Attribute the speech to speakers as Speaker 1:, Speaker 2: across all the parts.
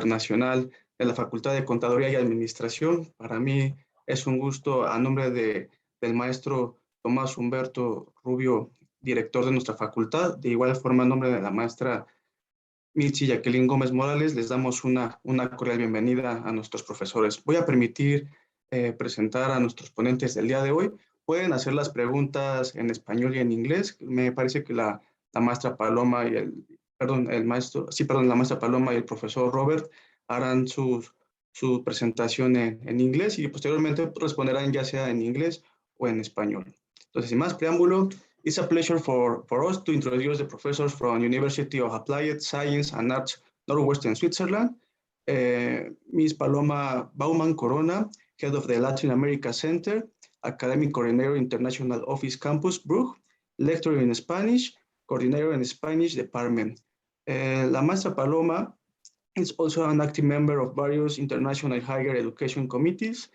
Speaker 1: Internacional de la Facultad de Contaduría y Administración. Para mí es un gusto, a nombre del maestro Tomás Humberto Rubio, director de nuestra facultad, de igual forma, en nombre de la maestra Mitzi Jacqueline Gómez Morales, les damos una cordial bienvenida a nuestros profesores. Voy a permitir presentar a nuestros ponentes del día de hoy. Pueden hacer las preguntas en español y en inglés. Me parece que la maestra Paloma y la maestra Paloma y el profesor Robert harán su presentación en inglés y posteriormente responderán ya sea en inglés o en español. Entonces, sin más preámbulo, it's a pleasure for us to introduce the professors from University of Applied Science and Arts, Nordwestern, Switzerland. Ms. Paloma Baumann Corona, Head of the Latin America Center, Academic Coordinator International Office Campus, Brugge, Lecturer in Spanish, Coordinator in Spanish Department. La maestra Paloma is also an active member of various international higher education committees.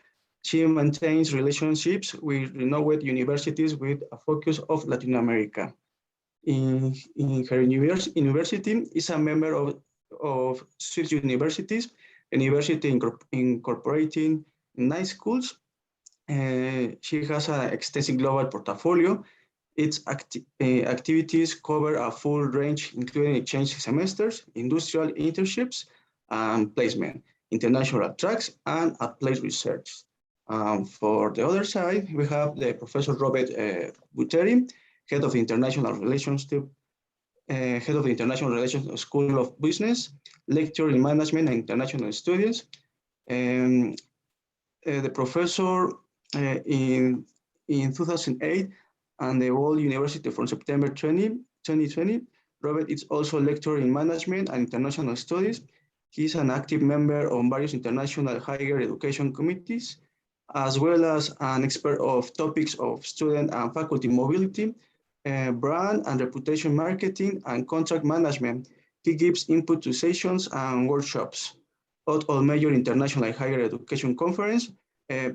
Speaker 1: She maintains relationships with renowned universities with a focus of Latin America. In her university is a member of Swiss universities, university incorporating 9 schools. She has an extensive global portfolio. Its activities cover a full range, including exchange semesters, industrial internships, and placement, international tracks, and applied research. For the other side, we have the Professor Robert Buteri, Head of the International Relations School of Business, Lecturer in Management and International Studies. The professor in 2008 and the World University from September 2020. Robert is also a lecturer in management and international studies. He's an active member on various international higher education committees, as well as an expert of topics of student and faculty mobility, brand and reputation marketing, and contract management. He gives input to sessions and workshops at all major international higher education conferences.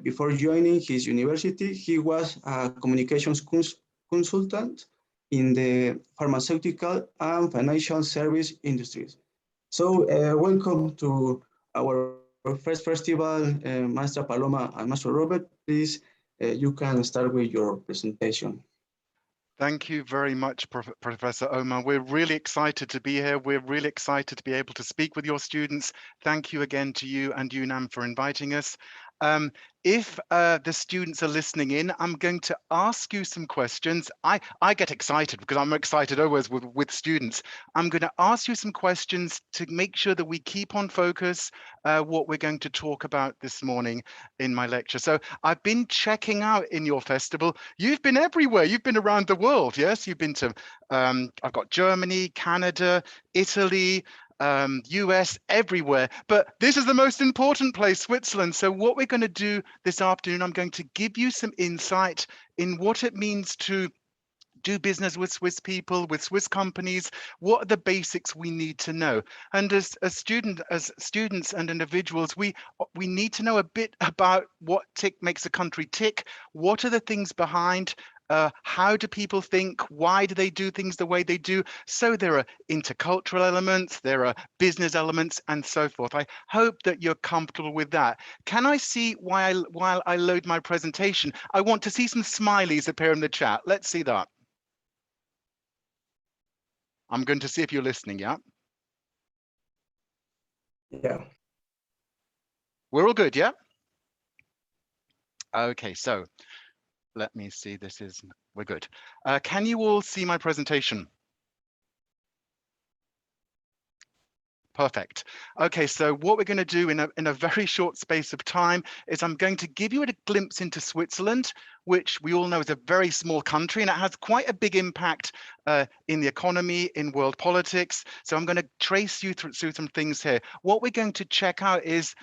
Speaker 1: Before joining his university, he was a communications consultant in the pharmaceutical and financial service industries. So welcome to our first festival, Maestra Paloma and Master Robert. Please, you can start with your presentation.
Speaker 2: Thank you very much, Professor Omar. We're really excited to be here. We're really excited to be able to speak with your students. Thank you again to you and UNAM for inviting us. If the students are listening in, I'm going to ask you some questions. I get excited because I'm excited always with students. I'm going to ask you some questions to make sure that we keep on focus what we're going to talk about this morning in my lecture. So I've been checking out in your festival. You've been everywhere. You've been around the world. Yes, you've been to, I've got Germany, Canada, Italy, US, everywhere, but this is the most important place, Switzerland. So what we're going to do this afternoon, I'm going to give you some insight in what it means to do business with Swiss people, with Swiss companies. What are the basics we need to know? And as students and individuals, we need to know a bit about what makes a country tick. What are the things behind? How do people think? Why do they do things the way they do? So there are intercultural elements, there are business elements, and so forth. I hope that you're comfortable with that. Can I see while I load my presentation? I want to see some smileys appear in the chat. Let's see that. I'm going to see if you're listening, yeah?
Speaker 1: Yeah.
Speaker 2: We're all good, yeah? Okay, so let me see, we're good. Can you all see my presentation? Perfect. Okay, so what we're going to do in a very short space of time is I'm going to give you a glimpse into Switzerland, which we all know is a very small country, and it has quite a big impact in the economy, in world politics. So I'm going to trace you through some things here. What we're going to check out is,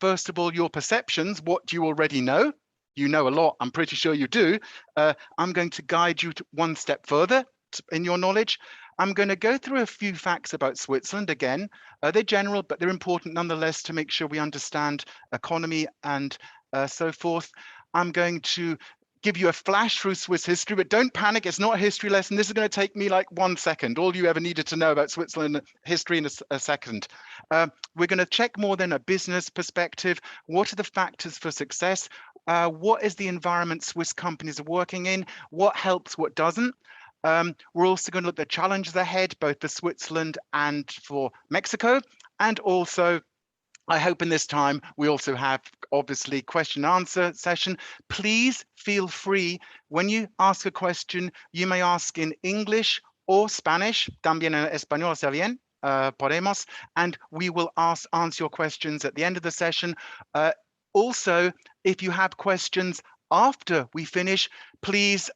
Speaker 2: first of all, your perceptions. What do you already know? You know a lot, I'm pretty sure you do. I'm going to guide you to one step further in your knowledge. I'm going to go through a few facts about Switzerland again. They're general, but they're important nonetheless to make sure we understand economy and so forth. I'm going to give you a flash through Swiss history, but don't panic. It's not a history lesson. This is going to take me like 1 second. All you ever needed to know about Switzerland history in a second. We're going to check more than a business perspective. What are the factors for success? What is the environment Swiss companies are working in? What helps, what doesn't? We're also going to look at the challenges ahead, both for Switzerland and for Mexico. And also, I hope in this time we also have obviously question and answer session. Please feel free when you ask a question, you may ask in English or Spanish, también en español está bien, podemos, and we will answer your questions at the end of the session. Also, if you have questions after we finish, please,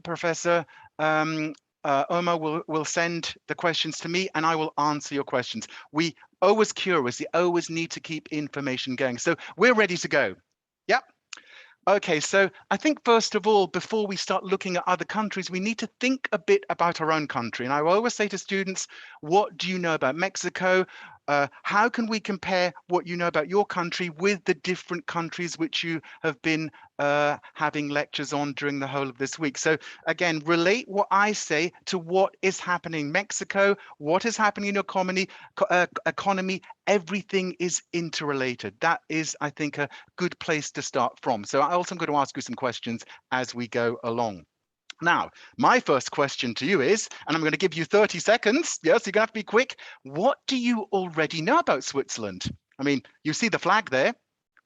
Speaker 2: Professor Omar will send the questions to me and I will answer your questions. We always curious, you always need to keep information going. So we're ready to go. Yep. Okay, so I think first of all, before we start looking at other countries, we need to think a bit about our own country. And I always say to students, what do you know about Mexico? How can we compare what you know about your country with the different countries which you have been having lectures on during the whole of this week? So again, relate what I say to what is happening in Mexico, what is happening in your economy. Everything is interrelated. That is, I think, a good place to start from. So I also am going to ask you some questions as we go along. Now, my first question to you is, and I'm going to give you 30 seconds. Yes, you're going to have to be quick. What do you already know about Switzerland? I mean, you see the flag there.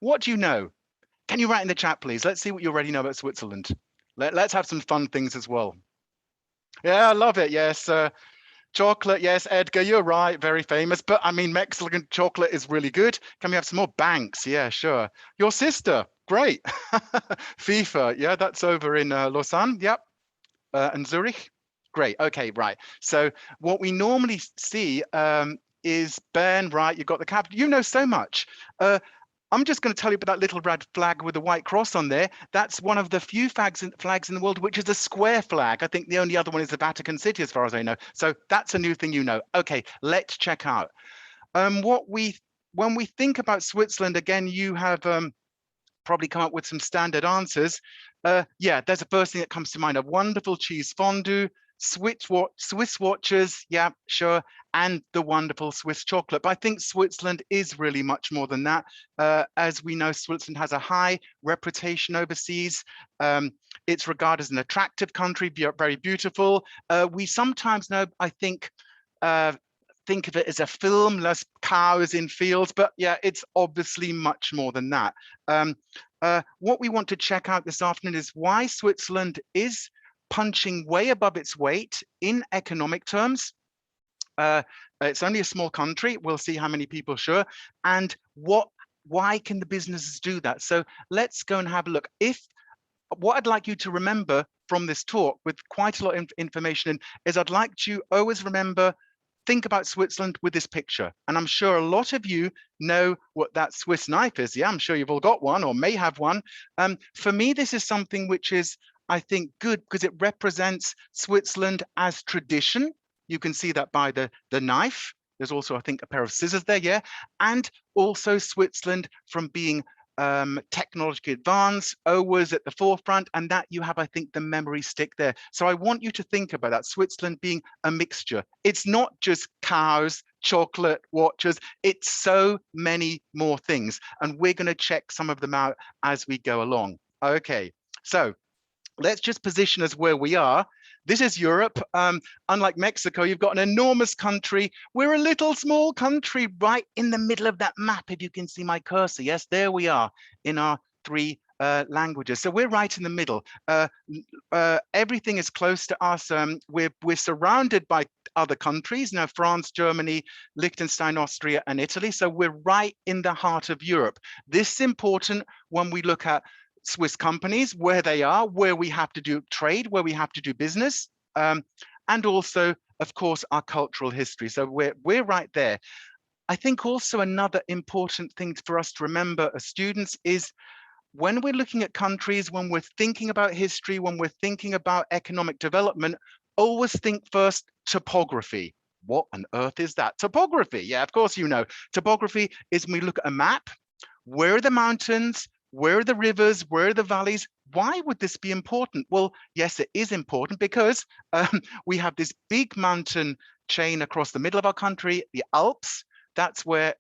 Speaker 2: What do you know? Can you write in the chat, please? Let's see what you already know about Switzerland. Let's have some fun things as well. Yeah, I love it. Yes. Chocolate. Yes, Edgar, you're right. Very famous. But I mean, Mexican chocolate is really good. Can we have some more banks? Yeah, sure. Your sister. Great. FIFA. Yeah, that's over in Lausanne. Yep. And Zurich. Great. Okay, right. So what we normally see is Bern, right? You've got the capital. You know so much. I'm just going to tell you about that little red flag with a white cross on there. That's one of the few flags in the world which is a square flag. I think the only other one is the Vatican City, as far as I know. So that's a new thing you know. Okay, let's check out. When we think about Switzerland, again, you have probably come up with some standard answers. Yeah, there's the first thing that comes to mind: a wonderful cheese fondue, Swiss watches, yeah, sure, and the wonderful Swiss chocolate. But I think Switzerland is really much more than that. As we know, Switzerland has a high reputation overseas. It's regarded as an attractive country, very beautiful. We sometimes know, I think of it as a film, less cows in fields, but yeah, it's obviously much more than that. What we want to check out this afternoon is why Switzerland is punching way above its weight in economic terms. It's only a small country. We'll see how many people, sure. And why can the businesses do that? So let's go and have a look. What I'd like you to remember from this talk, with quite a lot of information, is I'd like you to always remember, think about Switzerland with this picture. And I'm sure a lot of you know what that Swiss knife is. Yeah, I'm sure you've all got one or may have one. For me, this is something which is, I think, good because it represents Switzerland as tradition. You can see that by the knife. There's also, I think, a pair of scissors there, yeah. And also Switzerland from being technologically advanced, always at the forefront, and that you have, I think, the memory stick there. So I want you to think about that, Switzerland being a mixture. It's not just cows, chocolate, watches, it's so many more things. And we're going to check some of them out as we go along. Okay, so let's just position us where we are. This is Europe. Unlike Mexico, you've got an enormous country. We're a little small country right in the middle of that map, if you can see my cursor. Yes, there we are in our three languages. So we're right in the middle. Everything is close to us. We're surrounded by other countries, now France, Germany, Liechtenstein, Austria, and Italy. So we're right in the heart of Europe. This is important when we look at Swiss companies, where they are, where we have to do trade, where we have to do business, and also, of course, our cultural history. So we're right there. I think also another important thing for us to remember as students is when we're looking at countries, when we're thinking about history, when we're thinking about economic development, always think first topography. What on earth is that? Topography, yeah, of course you know. Topography is when we look at a map, where are the mountains, Where are the rivers? Where are the valleys? Why would this be important? Well, yes, it is important because we have this big mountain chain across the middle of our country, the Alps. That's where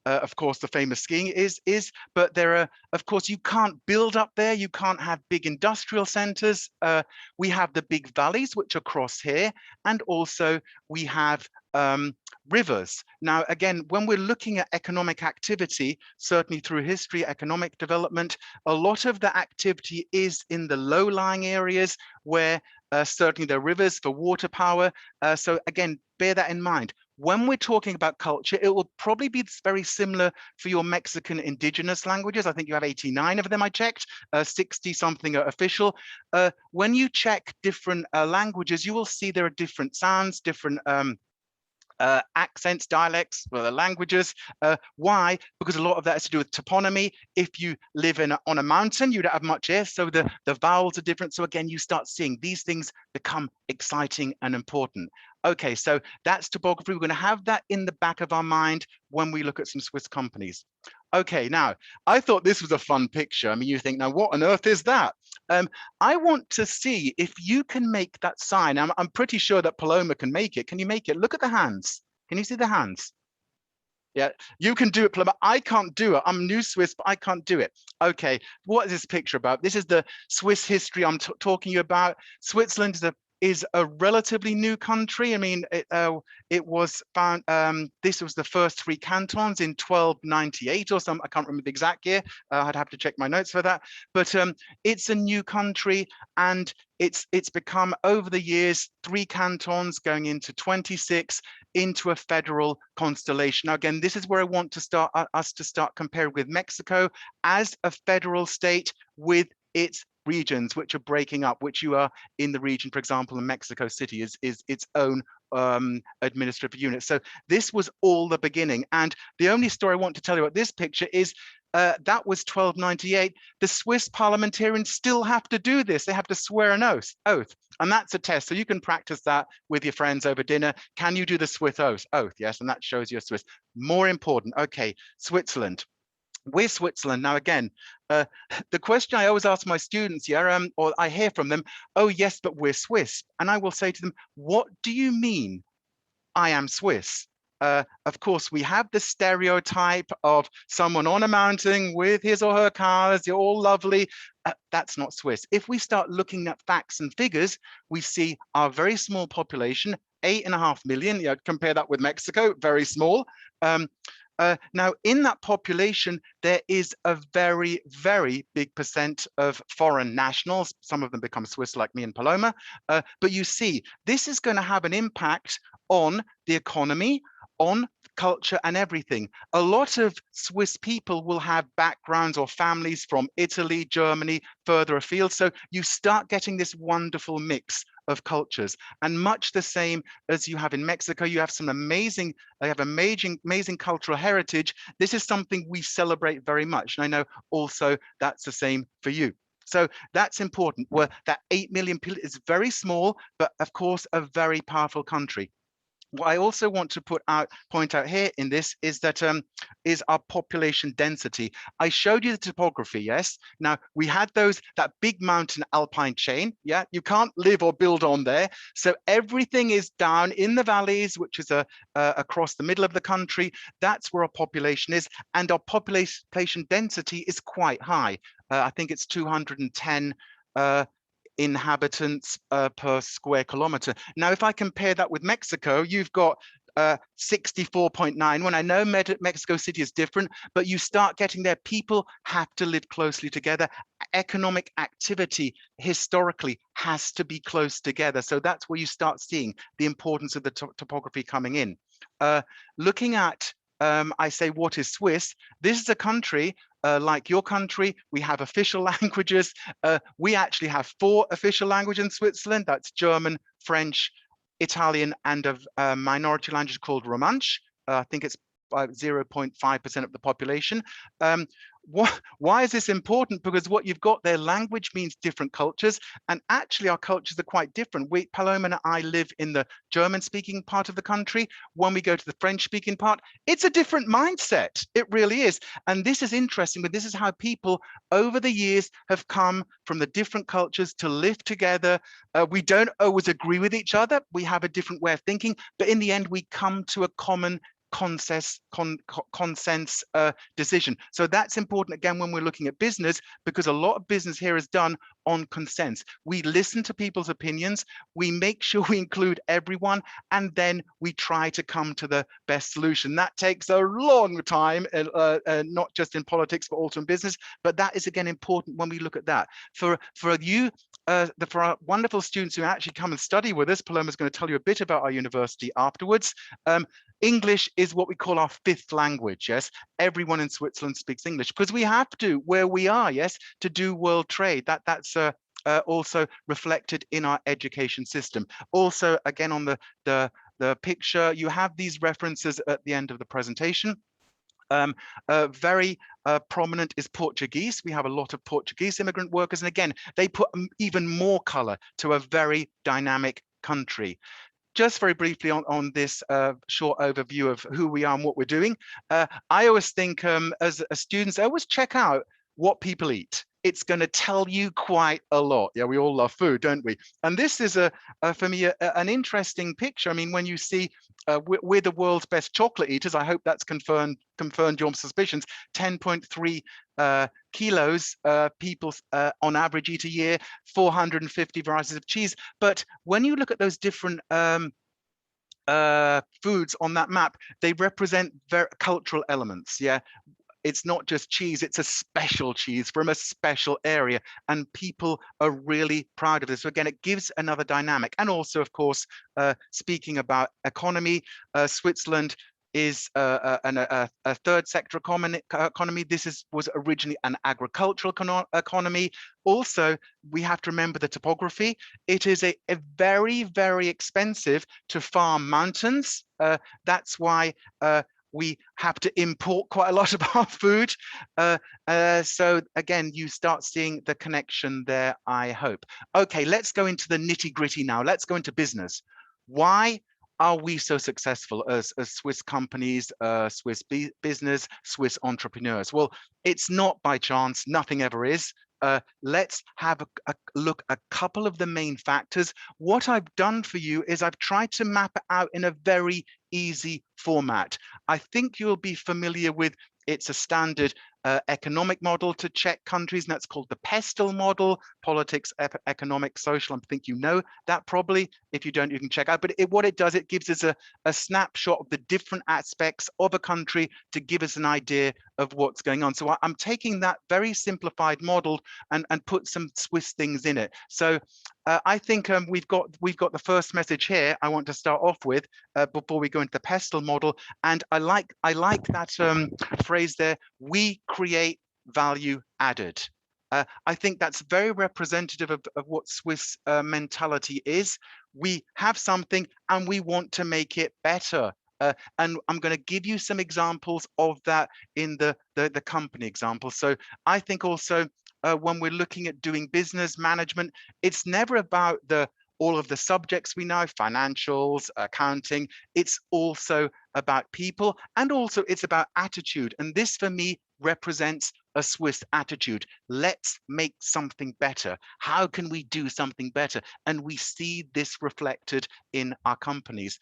Speaker 2: of course, the famous skiing is, but there are, of course, you can't build up there. You can't have big industrial centers. We have the big valleys, which are across here. And also we have rivers. Now, again, when we're looking at economic activity, certainly through history, economic development, a lot of the activity is in the low-lying areas where certainly there are rivers for water power. So again, bear that in mind. When we're talking about culture, it will probably be very similar for your Mexican indigenous languages. I think you have 89 of them, I checked, 60 something are official. When you check different languages, you will see there are different sounds, different accents, dialects, languages. Why? Because a lot of that has to do with toponymy. If you live on a mountain, you don't have much air, so the vowels are different. So again, you start seeing these things become exciting and important. Okay, so that's topography. We're going to have that in the back of our mind when we look at some Swiss companies. Okay, now, I thought this was a fun picture. I mean, you think, now, what on earth is that? I want to see if you can make that sign. I'm pretty sure that Paloma can make it. Can you make it? Look at the hands. Can you see the hands? Yeah, you can do it, Paloma. I can't do it. I'm new Swiss, but I can't do it. Okay, what is this picture about? This is the Swiss history I'm talking about. Switzerland is a relatively new country. I mean, it was found, this was the first 3 cantons in 1298 or something. I can't remember the exact year. I'd have to check my notes for that. But it's a new country, and it's become, over the years, 3 cantons going into 26, into a federal constellation. Now, again, this is where I want to start us to start comparing with Mexico as a federal state with its regions, which are breaking up, which you are in the region, for example, in Mexico City is its own administrative unit. So this was all the beginning. And the only story I want to tell you about this picture is that was 1298. The Swiss parliamentarians still have to do this. They have to swear an oath. And that's a test. So you can practice that with your friends over dinner. Can you do the Swiss oath? Yes, and that shows you're Swiss. More important, okay, Switzerland. We're Switzerland. Now, again, the question I always ask my students, or I hear from them, oh, yes, but we're Swiss. And I will say to them, what do you mean I am Swiss? Of course, we have the stereotype of someone on a mountain with his or her cars, you're all lovely. That's not Swiss. If we start looking at facts and figures, we see our very small population, 8.5 million. Compare that with Mexico, very small. Now, in that population, there is a very, very big percent of foreign nationals. Some of them become Swiss, like me and Paloma. But you see, this is going to have an impact on the economy, on culture and everything. A lot of Swiss people will have backgrounds or families from Italy, Germany, further afield. So you start getting this wonderful mix of cultures, and much the same as you have in Mexico. You have some amazing cultural heritage. This is something we celebrate very much, and I know also that's the same for you. So that's important. Where that 8 million people is very small, but of course a very powerful country. What I also want to point out here in this is that is our population density. I showed you the topography, yes? Now, we had that big mountain alpine chain, yeah? You can't live or build on there. So everything is down in the valleys, which is across the middle of the country. That's where our population is. And our population density is quite high. I think it's 210 inhabitants per square kilometer. Now, if I compare that with Mexico, you've got 64.9. When I know Mexico City is different, but you start getting there, people have to live closely together. Economic activity historically has to be close together. So that's where you start seeing the importance of the topography coming in. Looking at, I say, what is Swiss? This is a country like your country. We have official languages. We actually have 4 official languages in Switzerland. That's German, French, Italian, and a minority language called Romansh. I think it's 0.5% of the population. Why is this important? Because what you've got there, language means different cultures, and actually our cultures are quite different. Paloma and I live in the German-speaking part of the country. When we go to the French-speaking part, it's a different mindset. It really is. And this is interesting, but this is how people over the years have come from the different cultures to live together. We don't always agree with each other. We have a different way of thinking, but in the end, we come to a common consensus decision. So that's important again when we're looking at business, because a lot of business here is done on consent. We listen to people's opinions, we make sure we include everyone, and then we try to come to the best solution. That takes a long time, not just in politics, but also in business. But that is again important when we look at that. For you, for our wonderful students who actually come and study with us, Paloma's going to tell you a bit about our university afterwards. English is what we call our fifth language, yes? Everyone in Switzerland speaks English because we have to, where we are, yes, to do world trade. That's also reflected in our education system. Also, again, on the picture, you have these references at the end of the presentation. Very prominent is Portuguese. We have a lot of Portuguese immigrant workers, and again, they put even more color to a very dynamic country. Just very briefly on this short overview of who we are and what we're doing. I always think as students, I always check out what people eat. It's going to tell you quite a lot. Yeah, we all love food, don't we? And this is for me an interesting picture. I mean, when you see we're the world's best chocolate eaters, I hope that's confirmed your suspicions. 10.3 kilos people on average eat a year, 450 varieties of cheese. But when you look at those different foods on that map, they represent very cultural elements. Yeah, it's not just cheese, it's a special cheese from a special area, and people are really proud of this. So again, it gives another dynamic. And also, of course, speaking about economy, Switzerland is a third sector economy. This was originally an agricultural economy. Also, we have to remember the topography. It is a very, very expensive to farm mountains. That's why we have to import quite a lot of our food. So again, you start seeing the connection there, I hope. Okay, let's go into the nitty-gritty now. Let's go into business. Why are we so successful as Swiss companies, Swiss business, Swiss entrepreneurs? Well, it's not by chance, nothing ever is. Let's have a look at a couple of the main factors. What I've done for you is I've tried to map it out in a very easy format. I think you'll be familiar with, it's a standard economic model to check countries, and that's called the PESTEL model, politics, economic, social. I think you know that probably. If you don't, you can check out. But what it does, it gives us a snapshot of the different aspects of a country to give us an idea of what's going on. So I'm taking that very simplified model and put some Swiss things in it. So I think we've got the first message here I want to start off with before we go into the PESTEL model. And I like that phrase there, we create value added. I think that's very representative of what Swiss mentality is. We have something and we want to make it better. And I'm going to give you some examples of that in the company example. So I think also when we're looking at doing business management, it's never about all of the subjects we know, financials, accounting. It's also about people, and also it's about attitude. And this for me represents a Swiss attitude. Let's make something better. How can we do something better? And we see this reflected in our companies.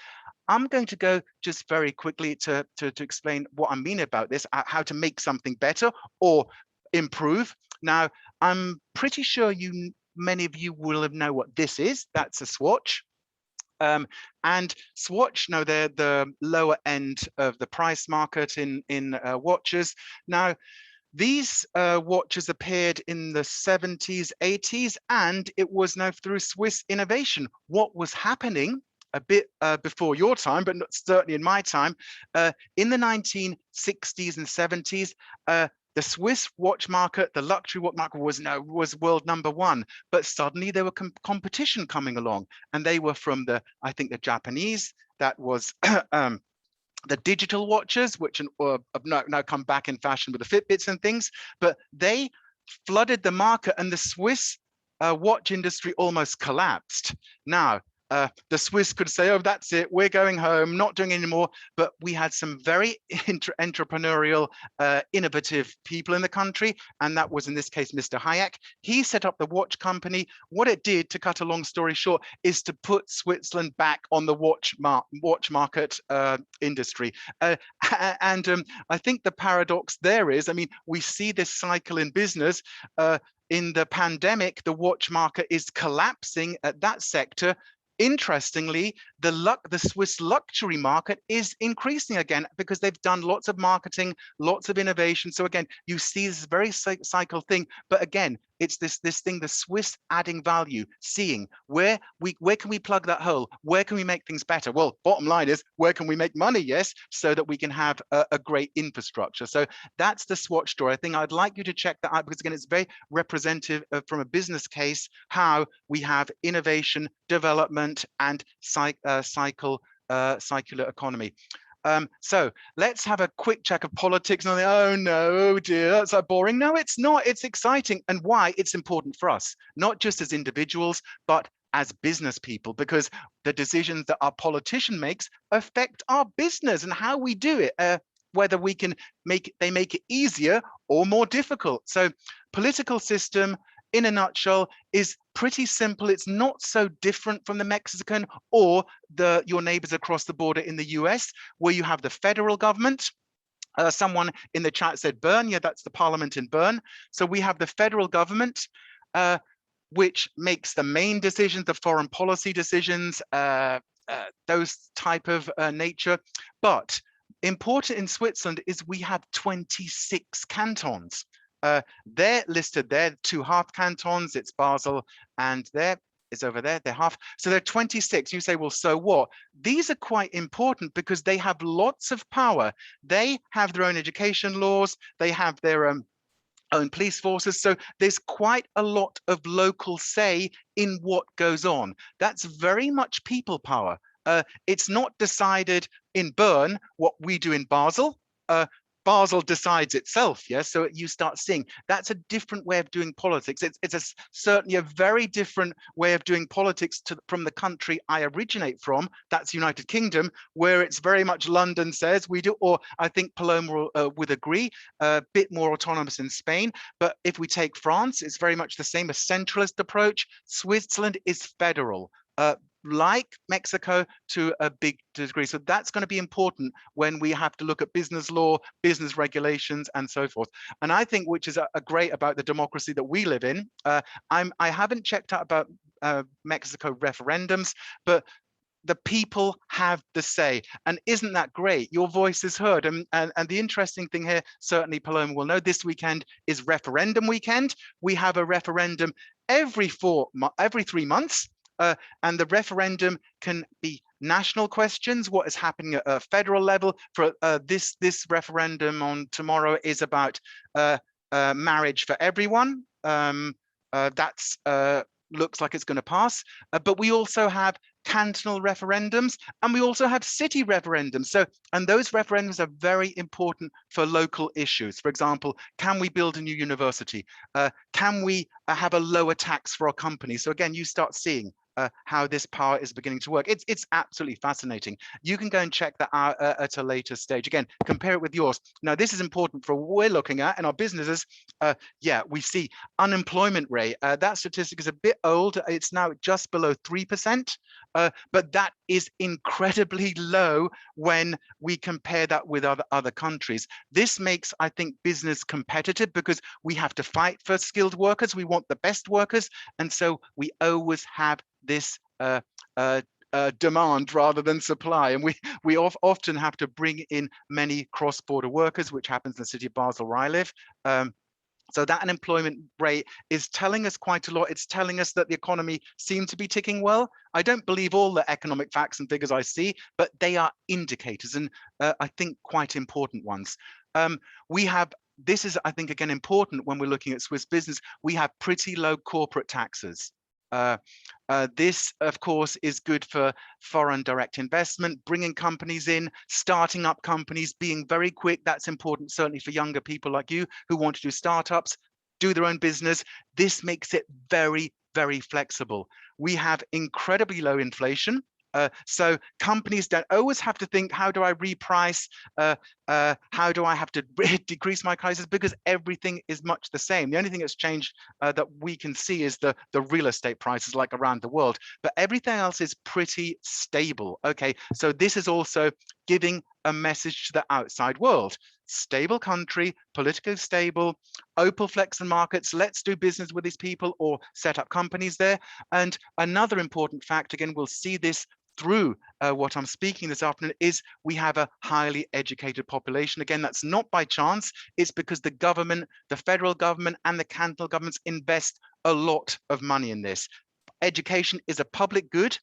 Speaker 2: I'm going to go just very quickly to explain what I mean about this, how to make something better or improve. Now, I'm pretty sure many of you will know what this is. That's a swatch. And swatch, now they're the lower end of the price market in watches. Now, these watches appeared in the 70s, 80s, and it was now through Swiss innovation. What was happening a bit before your time, but not certainly in my time, in the 1960s and 70s, the Swiss watch market, the luxury watch market was world #1, but suddenly there were competition coming along, and they were from I think the Japanese. That was the digital watches, which have now come back in fashion with the Fitbits and things, but they flooded the market, and the Swiss watch industry almost collapsed. Now, the Swiss could say, oh, that's it, we're going home, not doing anymore. But we had some very entrepreneurial, innovative people in the country. And that was, in this case, Mr. Hayek. He set up the watch company. What it did, to cut a long story short, is to put Switzerland back on the watch market industry. And I think the paradox there is, I mean, we see this cycle in business. In the pandemic, the watch market is collapsing at that sector. Interestingly, the Swiss luxury market is increasing again because they've done lots of marketing, lots of innovation. So again, you see this very cycle thing, but again, it's this thing, the Swiss adding value, seeing where can we plug that hole? Where can we make things better? Well, bottom line is, where can we make money? Yes, so that we can have a great infrastructure. So that's the SWOT story. I think I'd like you to check that out because again, it's very representative from a business case, how we have innovation, development, and circular economy. So let's have a quick check of politics. And oh no, oh dear, that's so boring. No, it's not. It's exciting. And why? It's important for us, not just as individuals, but as business people, because the decisions that our politician makes affect our business and how we do it, whether we can make it easier or more difficult. So political system, in a nutshell, is pretty simple. It's not so different from the Mexican or your neighbors across the border in the US, where you have the federal government. Someone in the chat said Bern. Yeah, that's the parliament in Bern. So we have the federal government, which makes the main decisions, the foreign policy decisions, those type of nature. But important in Switzerland is we have 26 cantons. They're listed there, 2 half cantons, it's Basel, and there is over there, they're half. So they're 26. You say, well, so what? These are quite important because they have lots of power. They have their own education laws, they have their own police forces. So there's quite a lot of local say in what goes on. That's very much people power. It's not decided in Bern what we do in Basel. Basel decides itself, yes. So you start seeing that's a different way of doing politics. It's certainly a very different way of doing politics from the country I originate from. That's United Kingdom, where it's very much London says we do, or I think Paloma would agree, a bit more autonomous in Spain. But if we take France, it's very much the same, a centralist approach. Switzerland is federal. Like Mexico to a big degree. So that's going to be important when we have to look at business law, business regulations, and so forth. And I think, which is a great about the democracy that we live in, I haven't checked out about Mexico referendums, but the people have the say. And isn't that great? Your voice is heard. And the interesting thing here, certainly Paloma will know, this weekend is referendum weekend. We have a referendum every 3 months. And the referendum can be national questions, what is happening at a federal level. For this referendum on tomorrow is about marriage for everyone. That's looks like it's going to pass. But we also have cantonal referendums, and we also have city referendums. So, and those referendums are very important for local issues. For example, can we build a new university? Can we have a lower tax for our companies? So again, you start seeing how this power is beginning to work. It's absolutely fascinating. You can go and check that out at a later stage. Again, compare it with yours. Now, this is important for what we're looking at in our businesses. Yeah, we see unemployment rate. That statistic is a bit old. It's now just below 3%, but that is incredibly low when we compare that with other countries. This makes, I think, business competitive because we have to fight for skilled workers. We want the best workers. And so we always have this demand rather than supply, and we often have to bring in many cross-border workers, which happens in the city of Basel where I live. So that unemployment rate is telling us quite a lot. It's telling us that the economy seems to be ticking well. I don't believe all the economic facts and figures I see, but they are indicators, and I think quite important ones. We have, this is, I think, again, important when we're looking at Swiss business, we have pretty low corporate taxes. This, of course, is good for foreign direct investment, bringing companies in, starting up companies, being very quick. That's important, certainly for younger people like you who want to do startups, do their own business. This makes it very, very flexible. We have incredibly low inflation. So companies don't always have to think, how do I reprice? How do I have to decrease my prices? Because everything is much the same. The only thing that's changed that we can see is the real estate prices, like around the world, but everything else is pretty stable. Okay, so this is also giving a message to the outside world. Stable country, politically stable, open flexible markets. Let's do business with these people or set up companies there. And another important fact, again, we'll see this through what I'm speaking this afternoon, is we have a highly educated population. Again, that's not by chance. It's because the government, the federal government and the cantonal governments invest a lot of money in this. Education is a public good.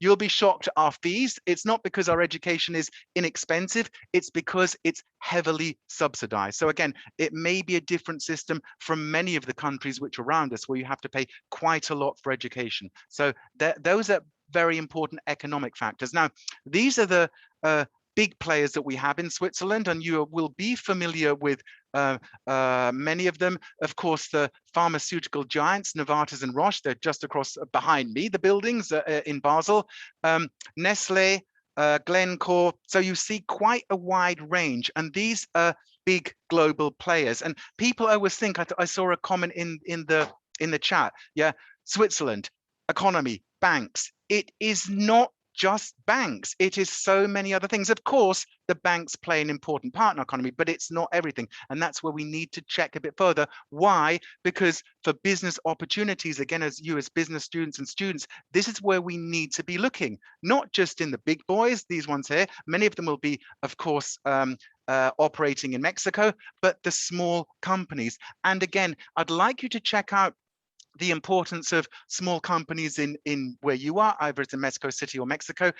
Speaker 2: You'll be shocked at our fees. It's not because our education is inexpensive, it's because it's heavily subsidized. So again, it may be a different system from many of the countries which are around us, where you have to pay quite a lot for education. So those are very important economic factors. Now, these are the big players that we have in Switzerland, and you will be familiar with many of them. Of course, the pharmaceutical giants, Novartis and Roche, they're just across behind me, the buildings in Basel. Nestle, Glencore. So you see quite a wide range, and these are big global players. And people always think, I saw a comment in the chat, yeah, Switzerland, economy, banks. It is not just banks. It is so many other things. Of course, the banks play an important part in our economy, but it's not everything. And that's where we need to check a bit further. Why? Because for business opportunities, again, as you as business students and students, this is where we need to be looking, not just in the big boys, these ones here. Many of them will be, of course, operating in Mexico, but the small companies. And again, I'd like you to check out the importance of small companies in where you are, either it's in Mexico City or Mexico.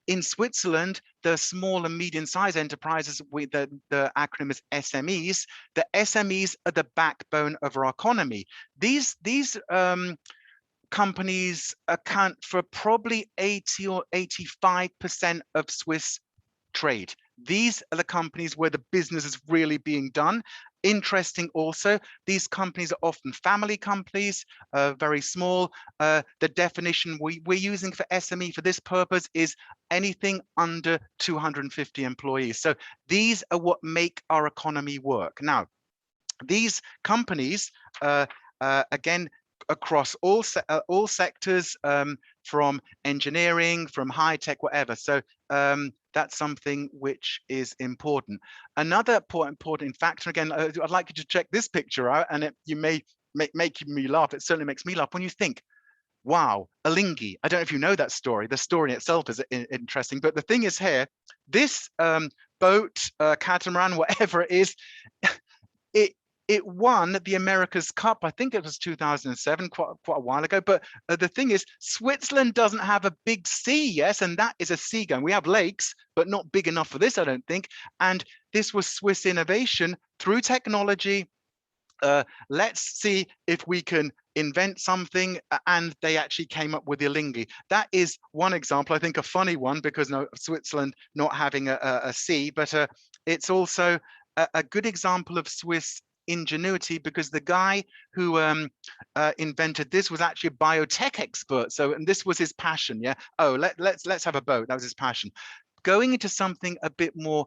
Speaker 2: In Switzerland, the small and medium-sized enterprises, with the acronym is SMEs. The SMEs are the backbone of our economy. These companies account for probably 80 or 85% of Swiss trade. These are the companies where the business is really being done. Interesting also, these companies are often family companies, very small. The definition we're using for SME for this purpose is anything under 250 employees. So these are what make our economy work. Now, these companies, again, across all sectors, from engineering, from high tech, whatever. So that's something which is important. Another important factor, again, I'd like you to check this picture out, and you may make me laugh. It certainly makes me laugh when you think, wow, Alingi. I don't know if you know that story. The story in itself is interesting, but the thing is here, this boat, catamaran, whatever it is, it won the America's Cup. I think it was 2007, quite a while ago. But the thing is, Switzerland doesn't have a big sea, yes, and that is a sea gun. We have lakes, but not big enough for this, I don't think. And this was Swiss innovation through technology. Let's see if we can invent something, and they actually came up with the Alingi. That is one example, I think a funny one, because no, Switzerland not having a sea, but it's also a good example of Swiss ingenuity, because the guy who invented this was actually a biotech expert. So, and this was his passion. Yeah. Oh, let's have a boat. That was his passion. Going into something a bit more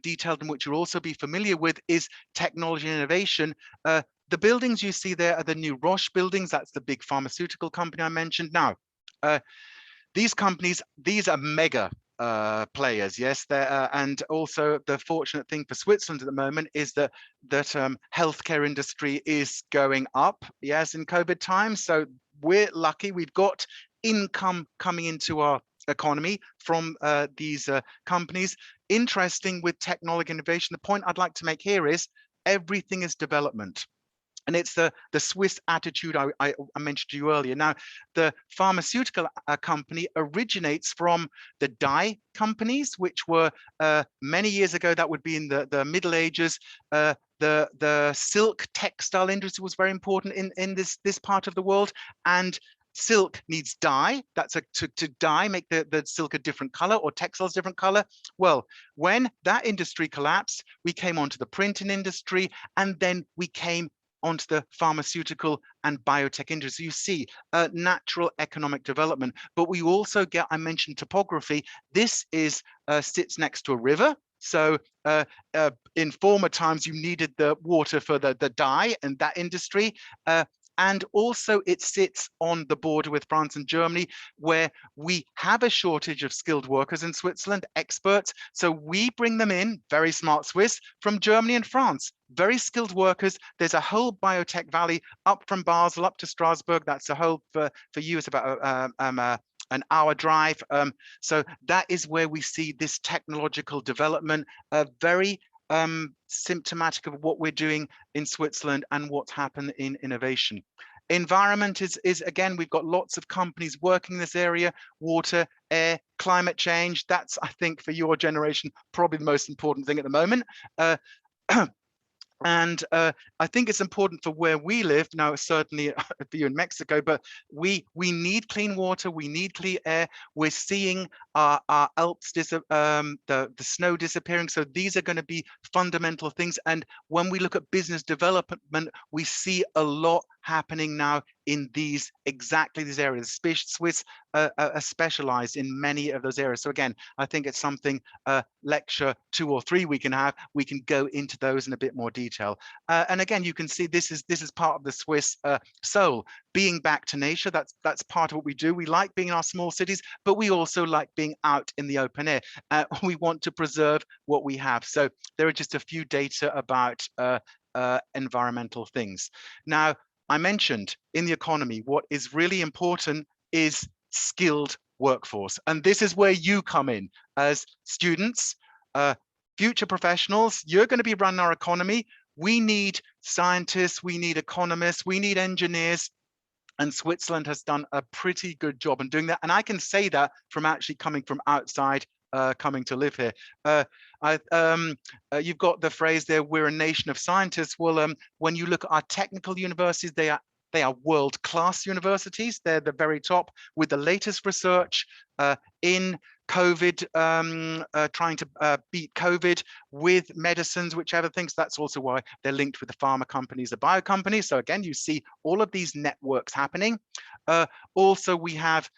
Speaker 2: detailed, and which you'll also be familiar with, is technology and innovation. The buildings you see there are the new Roche buildings. That's the big pharmaceutical company I mentioned. Now, these companies, these are mega players, yes. And also the fortunate thing for Switzerland at the moment is that healthcare industry is going up, yes, in COVID times. So we're lucky. We've got income coming into our economy from these companies. Interesting with technology innovation. The point I'd like to make here is everything is development. And it's the Swiss attitude I mentioned to you earlier. Now, the pharmaceutical company originates from the dye companies, which were many years ago, that would be in the Middle Ages. The the silk textile industry was very important in this part of the world, and silk needs dye. That's to dye, make the silk a different color or textiles different color. Well, when that industry collapsed, we came onto the printing industry, and then we came onto the pharmaceutical and biotech industry. You see natural economic development, but we also get, I mentioned topography. This is sits next to a river. So in former times, you needed the water for the dye and that industry. And also it sits on the border with France and Germany, where we have a shortage of skilled workers in Switzerland, experts. So we bring them in, very smart Swiss, from Germany and France, very skilled workers. There's a whole biotech valley up from Basel, up to Strasbourg. That's a whole, for you, it's about an hour drive. So that is where we see this technological development, very symptomatic of what we're doing in Switzerland and what's happened in innovation. Environment is again, we've got lots of companies working in this area: water, air, climate change. That's, I think, for your generation, probably the most important thing at the moment. And I think it's important for where we live now, certainly for you in Mexico, but we need clean water, we need clean air. We're seeing our Alps, the snow disappearing. So these are going to be fundamental things. And when we look at business development, we see a lot happening now in exactly these areas. Swiss are specialized in many of those areas. So again, I think it's something, lecture 2 or 3 we can go into those in a bit more detail. And again, you can see this is part of the Swiss soul, being back to nature. That's part of what we do. We like being in our small cities, but we also like being out in the open air. We want to preserve what we have. So there are just a few data about environmental things. Now, I mentioned in the economy, what is really important is skilled workforce. And this is where you come in as students, future professionals. You're going to be running our economy. We need scientists, we need economists, we need engineers. And Switzerland has done a pretty good job in doing that. And I can say that from actually coming from outside, coming to live here. You've got the phrase there, we're a nation of scientists. Well, when you look at our technical universities, they are world-class universities. They're the very top with the latest research in COVID, trying to beat COVID with medicines, whichever things. That's also why they're linked with the pharma companies, the bio companies. So again, you see all of these networks happening. Also, we have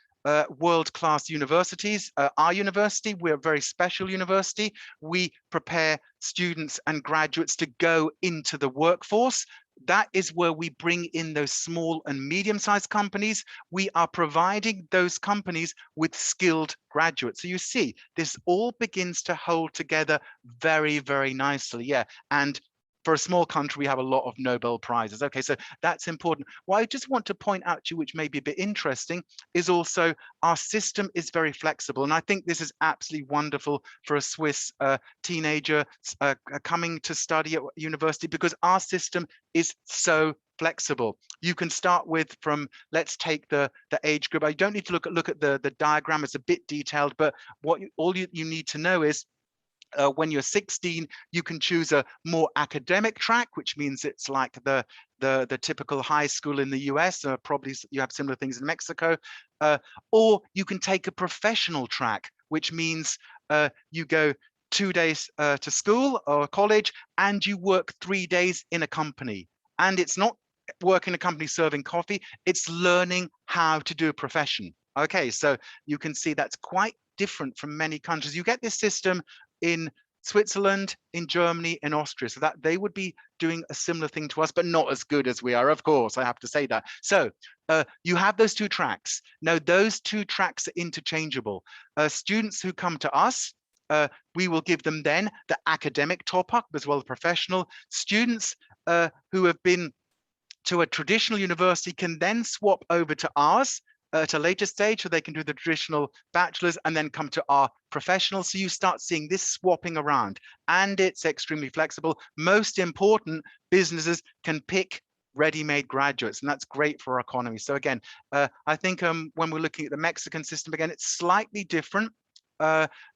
Speaker 2: world-class universities. Our university, we're a very special university. We prepare students and graduates to go into the workforce. That is where we bring in those small and medium-sized companies. We are providing those companies with skilled graduates. So you see, this all begins to hold together very, very nicely. Yeah, and for a small country, we have a lot of Nobel Prizes. Okay, so that's important. What I just want to point out to you, which may be a bit interesting, is also our system is very flexible. And I think this is absolutely wonderful for a Swiss teenager coming to study at university, because our system is so flexible. You can start with let's take the age group. I don't need to look at the diagram. It's a bit detailed, but all you need to know is when you're 16, you can choose a more academic track, which means it's like the typical high school in the US. Probably you have similar things in Mexico. Or you can take a professional track, which means you go 2 days to school or college, and you work 3 days in a company. And it's not working in a company serving coffee, it's learning how to do a profession. Okay, so you can see that's quite different from many countries. You get this system in Switzerland, in Germany, in Austria, so that they would be doing a similar thing to us, but not as good as we are, of course, I have to say that. So you have those 2 tracks. Now, those 2 tracks are interchangeable. Students who come to us, we will give them then the academic top-up as well as professional. Students who have been to a traditional university can then swap over to ours at a later stage, so they can do the traditional bachelor's and then come to our professional. So you start seeing this swapping around, and it's extremely flexible. Most important, businesses can pick ready-made graduates, and that's great for our economy. So again, I think when we're looking at the Mexican system, again, it's slightly different.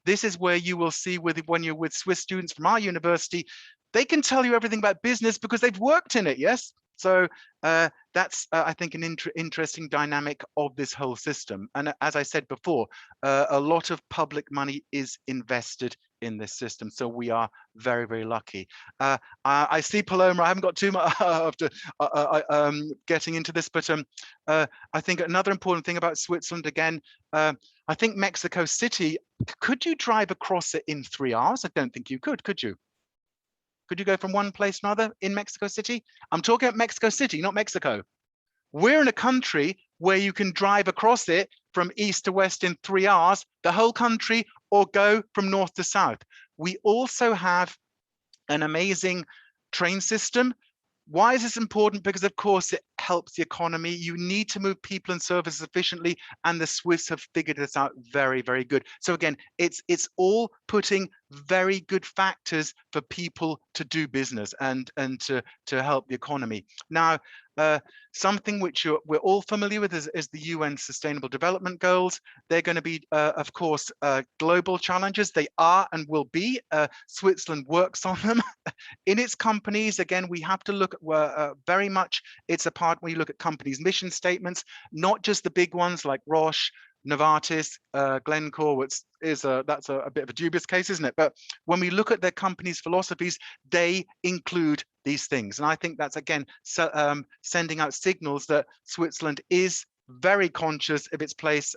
Speaker 2: This is where you will see when you're with Swiss students from our university, they can tell you everything about business because they've worked in it, yes? So that's, I think, an interesting dynamic of this whole system. And as I said before, a lot of public money is invested in this system. So we are very, very lucky. I see Paloma, I haven't got too much after getting into this, but I think another important thing about Switzerland, again, I think Mexico City, could you drive across it in 3 hours? I don't think you could you? Could you go from one place to another in Mexico City? I'm talking about Mexico City, not Mexico. We're in a country where you can drive across it from east to west in 3 hours, the whole country, or go from north to south. We also have an amazing train system. Why is this important? Because of course it helps the economy. You need to move people and services efficiently, and the Swiss have figured this out very, very good. So again, it's all putting very good factors for people to do business and to help the economy. Now, something which we're all familiar with is the UN Sustainable Development Goals. They're going to be, of course, global challenges. They are and will be. Switzerland works on them in its companies. Again, we have to look at very much, it's a part when you look at companies' mission statements, not just the big ones like Roche, Novartis, Glencore, which is that's a bit of a dubious case, isn't it? But when we look at their companies' philosophies, they include these things. And I think that's, again, sending out signals that Switzerland is very conscious of its place,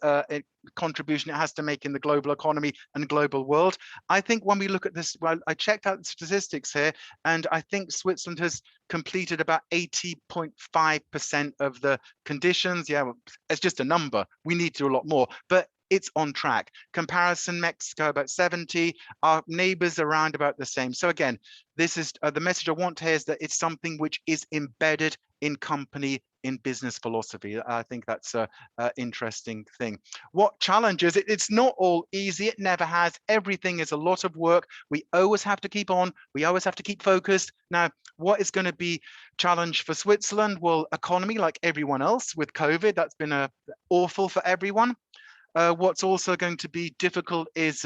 Speaker 2: contribution it has to make in the global economy and global world. I think when we look at this, well, I checked out the statistics here, and I think Switzerland has completed about 80.5% of the conditions. Yeah, well, it's just a number. We need to do a lot more, but it's on track. Comparison, Mexico about 70, our neighbors around about the same. So again, this is the message I want to hear, is that it's something which is embedded in company, in business philosophy. I think that's a interesting thing. What challenges? It's not all easy. It never has. Everything is a lot of work. We always have to keep on. We always have to keep focused. Now, what is going to be challenge for Switzerland? Well, economy, like everyone else with COVID, that's been awful for everyone. What's also going to be difficult is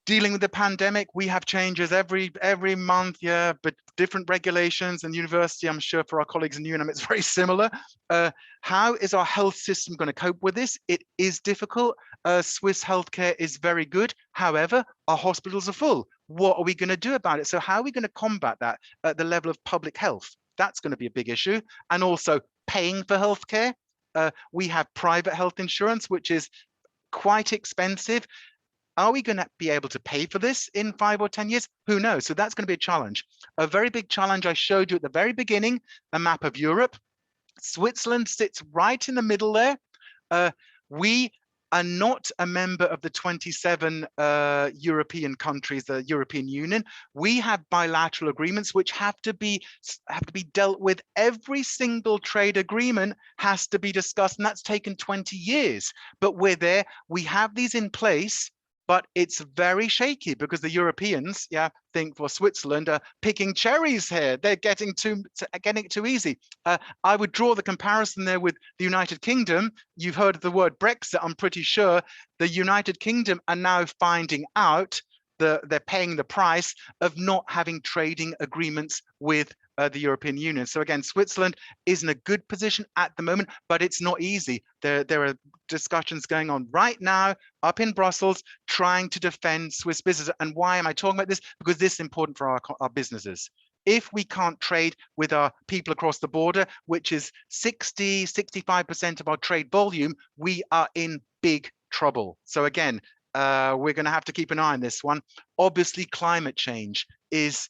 Speaker 2: dealing with the pandemic. We have changes every month, yeah, but different regulations. And university, I'm sure for our colleagues in UNAM, it's very similar. How is our health system going to cope with this? It is difficult. Swiss healthcare is very good. However, our hospitals are full. What are we going to do about it? So how are we going to combat that at the level of public health? That's going to be a big issue. And also paying for healthcare. We have private health insurance, which is quite expensive. Are we going to be able to pay for this in 5 or 10 years? Who knows? So that's going to be a challenge. A very big challenge I showed you at the very beginning, a map of Europe. Switzerland sits right in the middle there. We are not a member of the 27 European countries, the European Union. We have bilateral agreements which have to be dealt with. Every single trade agreement has to be discussed, and that's taken 20 years. But we're there. We have these in place. But it's very shaky because the Europeans, yeah, think, well, Switzerland are picking cherries here. They're getting it too easy. I would draw the comparison there with the United Kingdom. You've heard of the word Brexit. I'm pretty sure the United Kingdom are now finding out that they're paying the price of not having trading agreements with the European Union. So again, Switzerland is in a good position at the moment, but it's not easy. There are discussions going on right now up in Brussels trying to defend Swiss business. And why am I talking about this? Because this is important for our businesses. If we can't trade with our people across the border, which is 65% of our trade volume, we are in big trouble. So again, we're going to have to keep an eye on this one. Obviously, climate change is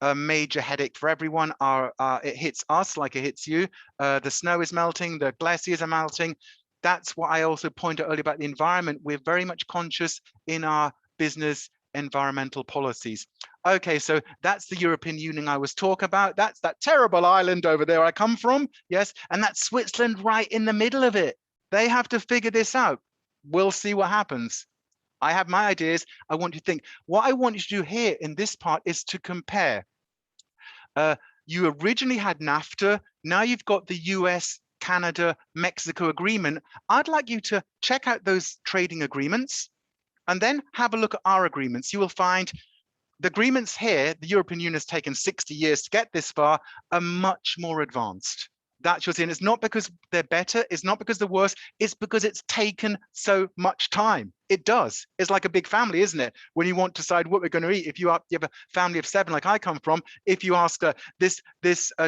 Speaker 2: a major headache for everyone. It hits us like it hits you. The snow is melting, the glaciers are melting. That's what I also pointed out earlier about the environment. We're very much conscious in our business environmental policies. Okay, so that's the European Union I was talking about. That's that terrible island over there I come from. Yes, and that's Switzerland right in the middle of it. They have to figure this out. We'll see what happens. I have my ideas. I want you to think. What I want you to do here in this part is to compare. You originally had NAFTA. Now you've got the US, Canada, Mexico agreement. I'd like you to check out those trading agreements and then have a look at our agreements. You will find the agreements here, the European Union has taken 60 years to get this far, are much more advanced. That's what's in. It's not because they're better, it's not because they're worse, it's because it's taken so much time. It does. It's like a big family, isn't it? When you want to decide what we're going to eat, if you have a family of 7 like I come from, if you ask this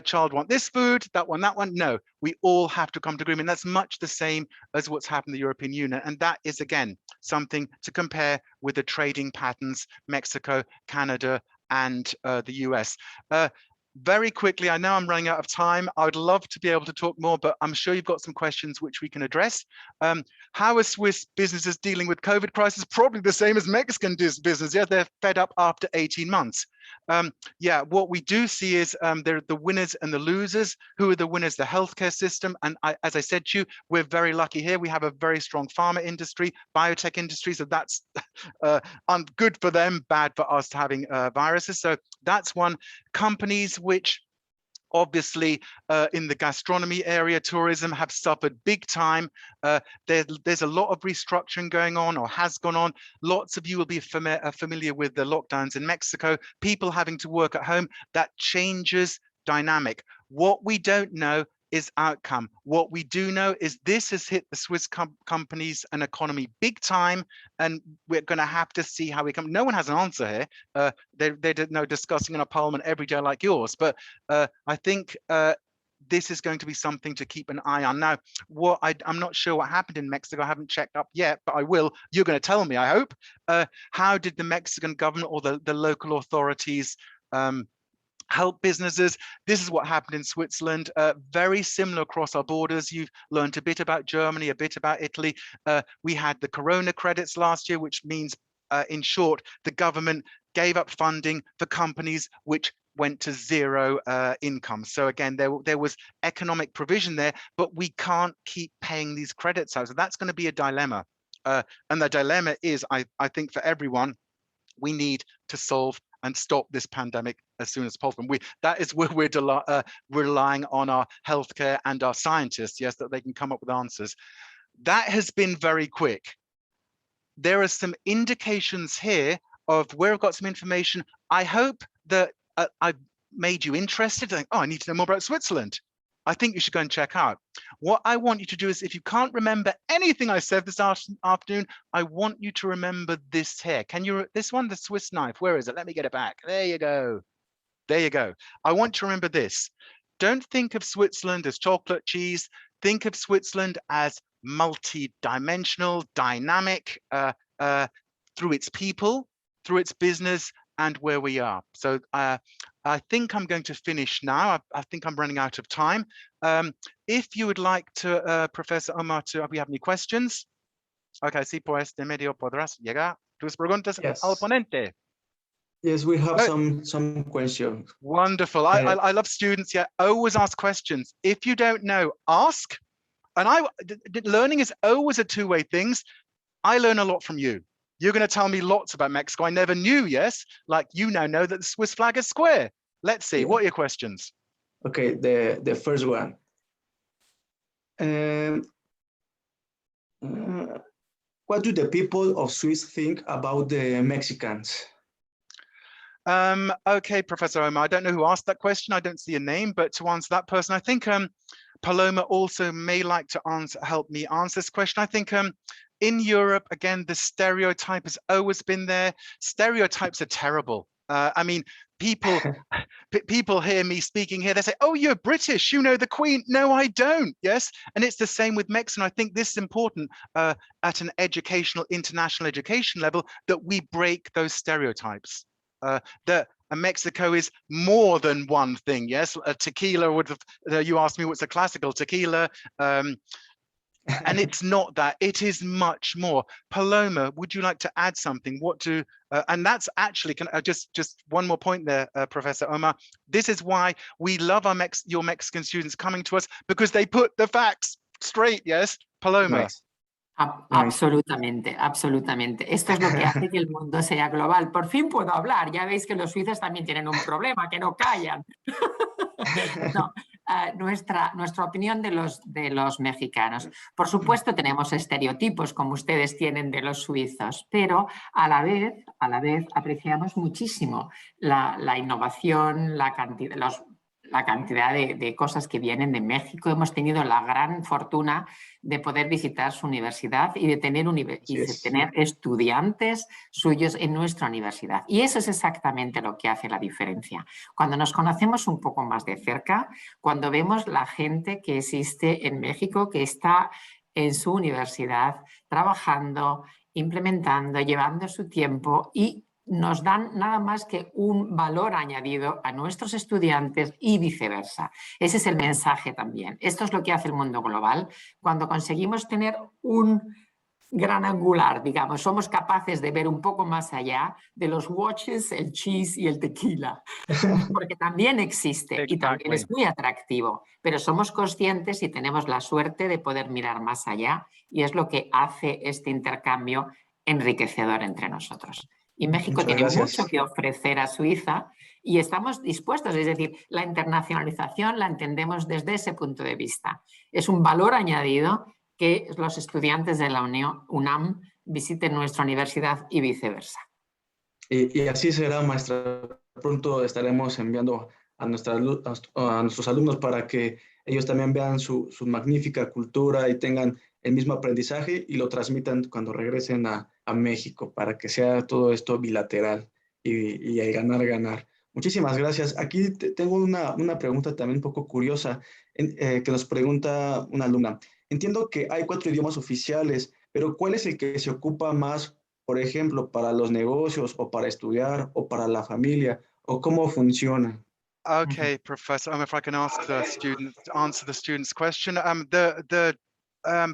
Speaker 2: child want this food, that one, no, we all have to come to agreement. That's much the same as what's happened in the European Union. And that is, again, something to compare with the trading patterns, Mexico, Canada, and the US. Very quickly, I know I'm running out of time. I would love to be able to talk more, but I'm sure you've got some questions which we can address. How are Swiss businesses dealing with COVID crisis? Probably the same as Mexican business. Yeah, they're fed up after 18 months. Yeah, what we do see is they're the winners and the losers. Who are the winners? The healthcare system. And as I said to you, we're very lucky here. We have a very strong pharma industry, biotech industry. So that's good for them, bad for us having viruses. So that's one. Companies which obviously in the gastronomy area, tourism, have suffered big time. There's a lot of restructuring going on, or has gone on. Lots of you will be familiar with the lockdowns in Mexico, people having to work at home. That changes dynamic. What we don't know is outcome. What we do know is this has hit the Swiss companies and economy big time, and we're going to have to see how we come. No one has an answer here. They're no discussing in a parliament every day like yours, but I think this is going to be something to keep an eye on. Now, I'm not sure what happened in Mexico. I haven't checked up yet, but I will. You're going to tell me, I hope. How did the Mexican government or the local authorities help businesses? This is what happened in Switzerland. Very similar across our borders. You've learned a bit about Germany, a bit about Italy. We had the Corona credits last year, which means, in short, the government gave up funding for companies which went to zero income. So again, there was economic provision there, but we can't keep paying these credits out. So that's going to be a dilemma. And the dilemma is, I think for everyone, we need to solve and stop this pandemic as soon as possible. That is where we're relying on our healthcare and our scientists, yes, that they can come up with answers. That has been very quick. There are some indications here of where I've got some information. I hope that I've made you interested. Like, oh, I need to know more about Switzerland. I think you should go and check out. What I want you to do is, if you can't remember anything I said this afternoon, I want you to remember this here. Can you, this one, the Swiss knife, where is it? Let me get it back. There you go. There you go. I want you to remember this. Don't think of Switzerland as chocolate cheese. Think of Switzerland as multi-dimensional, dynamic, through its people, through its business, and where we are. So I think I'm going to finish now. I think I'm running out of time. If you would like to, Professor Omar, do we have any questions? Okay, sí, por este medio podrás llegar tus preguntas al ponente.
Speaker 1: Yes, we have some questions.
Speaker 2: Wonderful. I love students. Yeah, always ask questions. If you don't know, ask. And learning is always a two-way thing. I learn a lot from you. You're going to tell me lots about Mexico I never knew, yes? Like you now know that the Swiss flag is square. Let's see, what are your questions?
Speaker 1: Okay, the first one. What do the people of Swiss think about the Mexicans?
Speaker 2: Okay, Professor Omar, I don't know who asked that question. I don't see a name, but to answer that person, I think Paloma also may like to help me answer this question. I think in Europe, again, the stereotype has always been there. Stereotypes are terrible. I mean, people hear me speaking here, they say, oh, you're British, you know the Queen. No, I don't, yes? And it's the same with Mexico. I think this is important at an international education level, that we break those stereotypes. That Mexico is more than one thing, yes? Tequila would have, you asked me what's a classical tequila, and it's not that, it is much more. Paloma, would you like to add something? And that's actually, just one more point there, Professor Omar. This is why we love your Mexican students coming to us, because they put the facts straight, yes? Paloma.
Speaker 1: Nice.
Speaker 3: Absolutamente, absolutamente. Esto es lo que hace que el mundo sea global. Por fin puedo hablar. Ya veis que los suizos también tienen un problema, que no callan. No, nuestra opinión de los mexicanos. Por supuesto tenemos estereotipos como ustedes tienen de los suizos, pero a la vez apreciamos muchísimo la innovación, la cantidad de cosas que vienen de México. Hemos tenido la gran fortuna de poder visitar su universidad y de tener estudiantes suyos en nuestra universidad. Y eso es exactamente lo que hace la diferencia. Cuando nos conocemos un poco más de cerca, cuando vemos la gente que existe en México, que está en su universidad trabajando, implementando, llevando su tiempo y nos dan nada más que un valor añadido a nuestros estudiantes y viceversa. Ese es el mensaje también. Esto es lo que hace el mundo global. Cuando conseguimos tener un gran angular, digamos, somos capaces de ver un poco más allá de los watches, el cheese y el tequila, porque también existe y también es muy atractivo, pero somos conscientes y tenemos la suerte de poder mirar más allá y es lo que hace este intercambio enriquecedor entre nosotros. Y México tiene mucho que ofrecer a Suiza y estamos dispuestos, es decir, la internacionalización la entendemos desde ese punto de vista. Es un valor añadido que los estudiantes de la UNAM visiten nuestra universidad y viceversa.
Speaker 1: Y así será, maestra. Pronto estaremos enviando a nuestros alumnos para que ellos también vean su magnífica cultura y tengan el mismo aprendizaje y lo transmitan cuando regresen a México, para que sea todo esto bilateral y el ganar. Muchísimas gracias. Aquí tengo una pregunta también un poco curiosa que nos pregunta una alumna. Entiendo que hay 4 idiomas oficiales, pero ¿cuál es el que se ocupa más, por ejemplo, para los negocios o para estudiar o para la familia? ¿O cómo funciona?
Speaker 2: Okay, Professor, if I can answer the student's question. The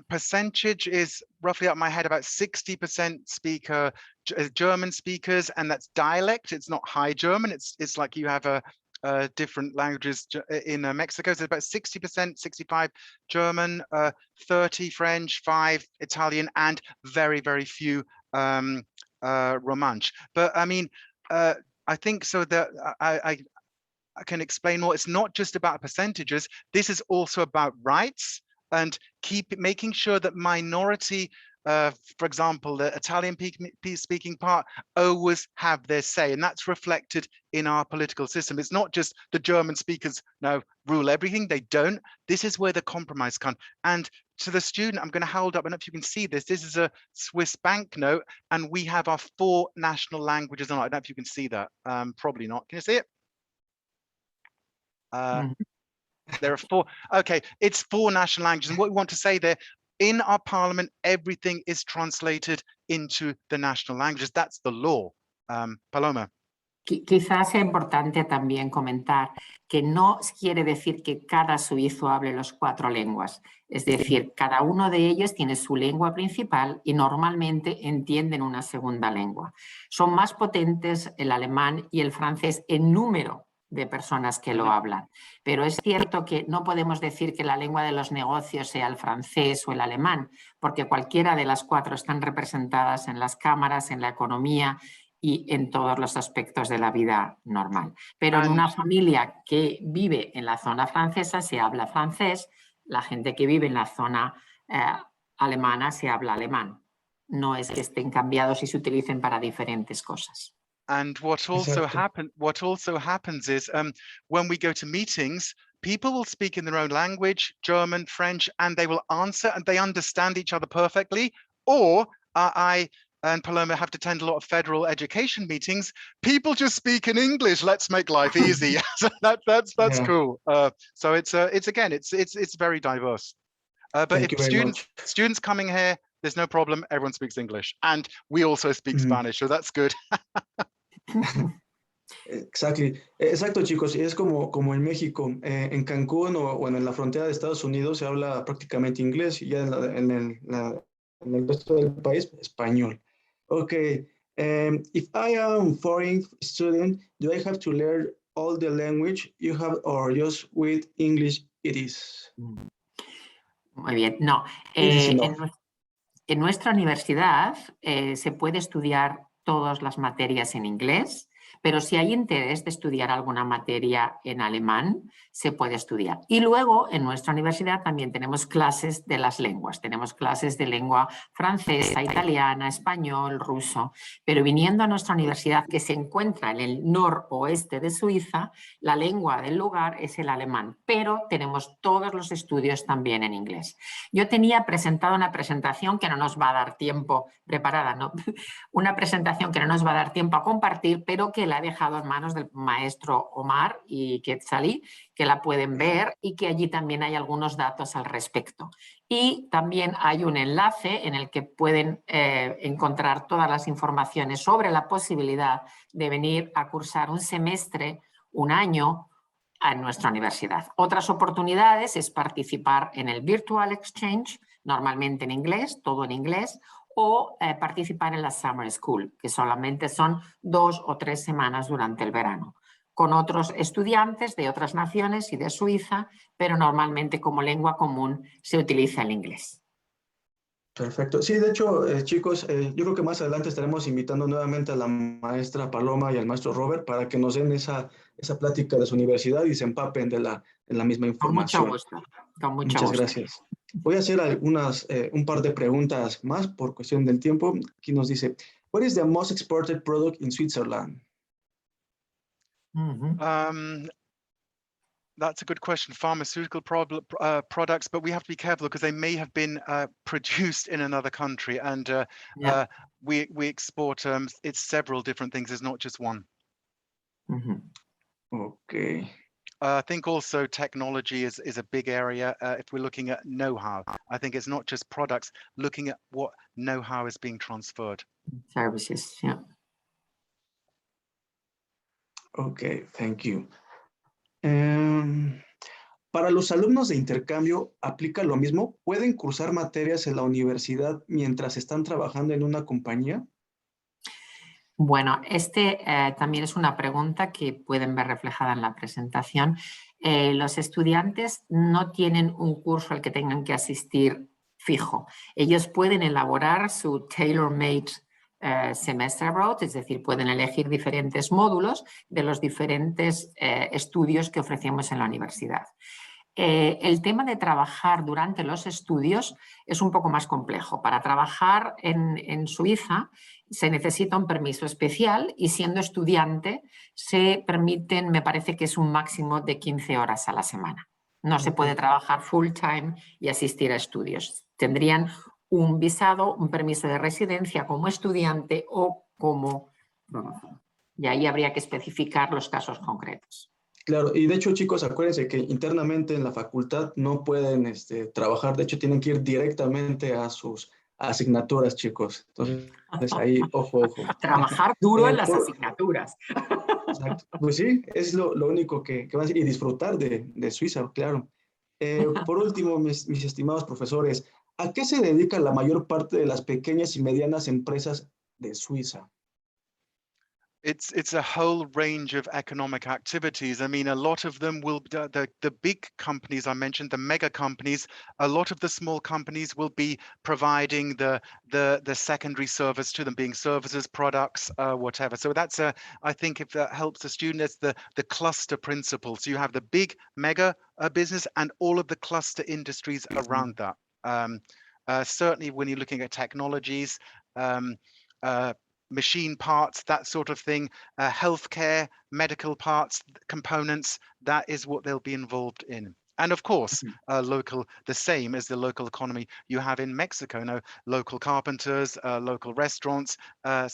Speaker 2: percentage is roughly up my head about 60% German speakers, and that's dialect. It's not High German. It's like you have different languages in Mexico. So about 60%, 65 German, 30 French, 5 Italian, and very, very few Romansh. But I mean, I think so that I can explain more. It's not just about percentages. This is also about rights and making sure that minority, for example, the Italian speaking part, always have their say, and that's reflected in our political system. It's not just the German speakers now rule everything. They don't. This is where the compromise comes. And to the student, I'm going to hold up, I don't know if you can see this. This is a Swiss banknote, and we have our 4 national languages on it. I don't know if you can see that. Probably not. Can you see it? There are 4. Okay, it's 4 national languages, and what we want to say there, in our parliament, everything is translated into the national languages. That's the law. Paloma.
Speaker 3: Quizás sea importante también comentar que no quiere decir que cada suizo hable las 4 lenguas. Es decir, cada uno de ellos tiene su lengua principal y normalmente entienden una segunda lengua. Son más potentes el alemán y el francés en número de personas que lo hablan. Pero es cierto que no podemos decir que la lengua de los negocios sea el francés o el alemán, porque cualquiera de las 4 están representadas en las cámaras, en la economía y en todos los aspectos de la vida normal. Pero en una familia que vive en la zona francesa se habla francés, la gente que vive en la zona alemana se habla alemán. No es que estén cambiados y se utilicen para diferentes cosas.
Speaker 2: And what also happens is when we go to meetings, people will speak in their own language, German, French, and they will answer and they understand each other perfectly. Or I and Paloma have to attend a lot of federal education meetings. People just speak in English. Let's make life easy. So that's cool. So it's very diverse. But if students coming here, there's no problem. Everyone speaks English, and we also speak Spanish, so that's good.
Speaker 1: Exacto, chicos. Es como en México, en Cancún o en la frontera de Estados Unidos se habla prácticamente inglés y ya en el resto del país, español. Okay, if I am a foreign student, do I have to learn all the language you have or just with English it is?
Speaker 3: Muy bien, no. En nuestra universidad se puede estudiar todas las materias en inglés, pero si hay interés de estudiar alguna materia en alemán, se puede estudiar. Y luego en nuestra universidad también tenemos clases de las lenguas, tenemos clases de lengua francesa, italiana, español, ruso, pero viniendo a nuestra universidad que se encuentra en el noroeste de Suiza, la lengua del lugar es el alemán, pero tenemos todos los estudios también en inglés. Yo tenía presentado una presentación que no nos va a dar tiempo, preparada, ¿no? Una presentación que no nos va a dar tiempo a compartir, pero que la he dejado en manos del maestro Omar y Quetzalí, que la pueden ver y que allí también hay algunos datos al respecto. Y también hay un enlace en el que pueden encontrar todas las informaciones sobre la posibilidad de venir a cursar un semestre, un año, en nuestra universidad. Otras oportunidades es participar en el Virtual Exchange, normalmente en inglés, todo en inglés, o participar en la Summer School, que solamente son 2 o 3 semanas durante el verano, con otros estudiantes de otras naciones y de Suiza, pero normalmente como lengua común se utiliza el inglés.
Speaker 1: Perfecto. Sí, de hecho, chicos, yo creo que más adelante estaremos invitando nuevamente a la maestra Paloma y al maestro Robert para que nos den esa plática de su universidad y se empapen de la misma información.
Speaker 3: Con mucho gusto. Con mucho
Speaker 1: Muchas
Speaker 3: gusto.
Speaker 1: gracias. Voy a hacer un par de preguntas más por cuestión del tiempo. Aquí nos dice, what is the most exported product in Switzerland?
Speaker 2: That's a good question. Pharmaceutical products, but we have to be careful because they may have been produced in another country, and we export it's several different things. It's not just one.
Speaker 1: Okay.
Speaker 2: I think also technology is a big area. If we're looking at know-how, I think it's not just products. Looking at what know-how is being transferred.
Speaker 3: Services, yeah.
Speaker 1: Okay, thank you. Para los alumnos de intercambio, ¿aplica lo mismo? ¿Pueden cursar materias en la universidad mientras están trabajando en una compañía?
Speaker 3: Bueno, también es una pregunta que pueden ver reflejada en la presentación. Los estudiantes no tienen un curso al que tengan que asistir fijo. Ellos pueden elaborar su tailor-made semester abroad, es decir, pueden elegir diferentes módulos de los diferentes estudios que ofrecemos en la universidad. El tema de trabajar durante los estudios es un poco más complejo. Para trabajar en Suiza se necesita un permiso especial y siendo estudiante se permiten, me parece que es un máximo de 15 horas a la semana. No se puede trabajar full time y asistir a estudios. Tendrían un visado, un permiso de residencia como estudiante o como profesor. Y ahí habría que especificar los casos concretos.
Speaker 1: Claro, y de hecho, chicos, acuérdense que internamente en la facultad no pueden trabajar, de hecho tienen que ir directamente a sus asignaturas, chicos. Entonces ahí, ojo.
Speaker 3: Trabajar duro en las asignaturas.
Speaker 1: Exacto. Pues sí, es lo único que van a hacer y disfrutar de Suiza, claro. Por último, mis estimados profesores, ¿a qué se dedica la mayor parte de las pequeñas y medianas empresas de Suiza?
Speaker 2: It's a whole range of economic activities. I mean, a lot of them will, the big companies I mentioned, the mega companies, a lot of the small companies will be providing the secondary service to them, being services, products, whatever. So that's I think if that helps the student, it's the cluster principle. So you have the big mega business and all of the cluster industries around that. Certainly when you're looking at technologies, machine parts, that sort of thing, healthcare, medical parts, components, that is what they'll be involved in. And of course, local, the same as the local economy you have in Mexico, local carpenters, local restaurants. I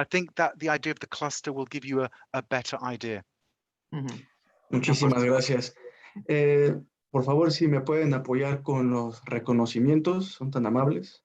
Speaker 2: think that the idea of the cluster will give you a better idea.
Speaker 1: Muchísimas gracias. Por favor, si me pueden apoyar con los reconocimientos, son tan amables.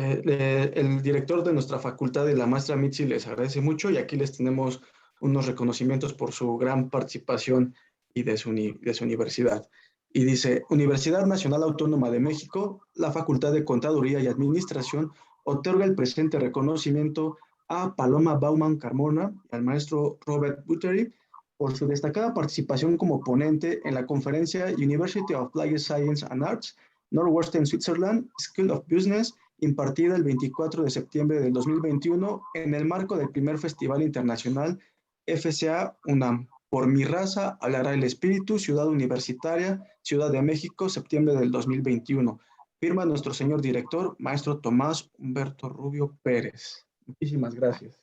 Speaker 1: El director de nuestra facultad y la maestra Mitzi les agradece mucho y aquí les tenemos unos reconocimientos por su gran participación y de su universidad. Y dice, Universidad Nacional Autónoma de México, la Facultad de Contaduría y Administración otorga el presente reconocimiento a Paloma Bauman Carmona y al maestro Robert Buttery por su destacada participación como ponente en la conferencia University of Applied Science and Arts, Nordwestern Switzerland, School of Business impartida el 24 de septiembre del 2021 en el marco del Primer Festival Internacional FCA-UNAM. Por mi raza, hablará el espíritu, Ciudad Universitaria, Ciudad de México, septiembre del 2021. Firma nuestro señor director, maestro Tomás Humberto Rubio Pérez. Muchísimas gracias.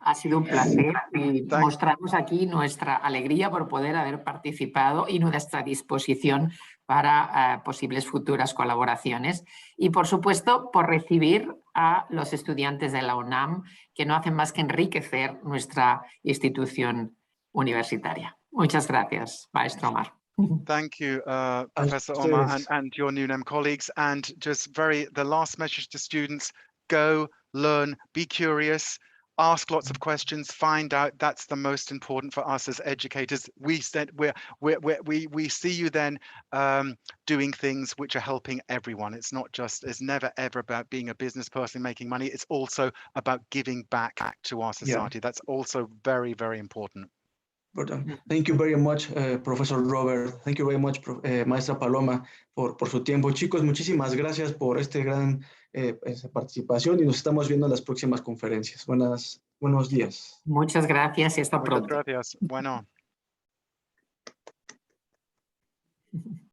Speaker 3: Ha sido un placer y mostramos aquí nuestra alegría por poder haber participado y nuestra disposición para posibles futuras colaboraciones. Y, por supuesto, por recibir a los estudiantes de la UNAM, que no hacen más que enriquecer nuestra institución universitaria. Muchas gracias, maestro Omar.
Speaker 2: Thank you, Professor Omar and your UNAM colleagues. And just the last message to students, go, learn, be curious, ask lots of questions, find out. That's the most important for us as educators. We see you then doing things which are helping everyone. It's never ever about being a business person making money. It's also about giving back to our society. Yeah. That's also very, very important.
Speaker 1: Thank you very much, Professor Robert. Thank you very much, Maestra Paloma, por su tiempo. Chicos, muchísimas gracias por gran participación y nos estamos viendo en las próximas conferencias. Buenos días.
Speaker 3: Muchas gracias y hasta pronto.
Speaker 2: Muchas gracias. Bueno.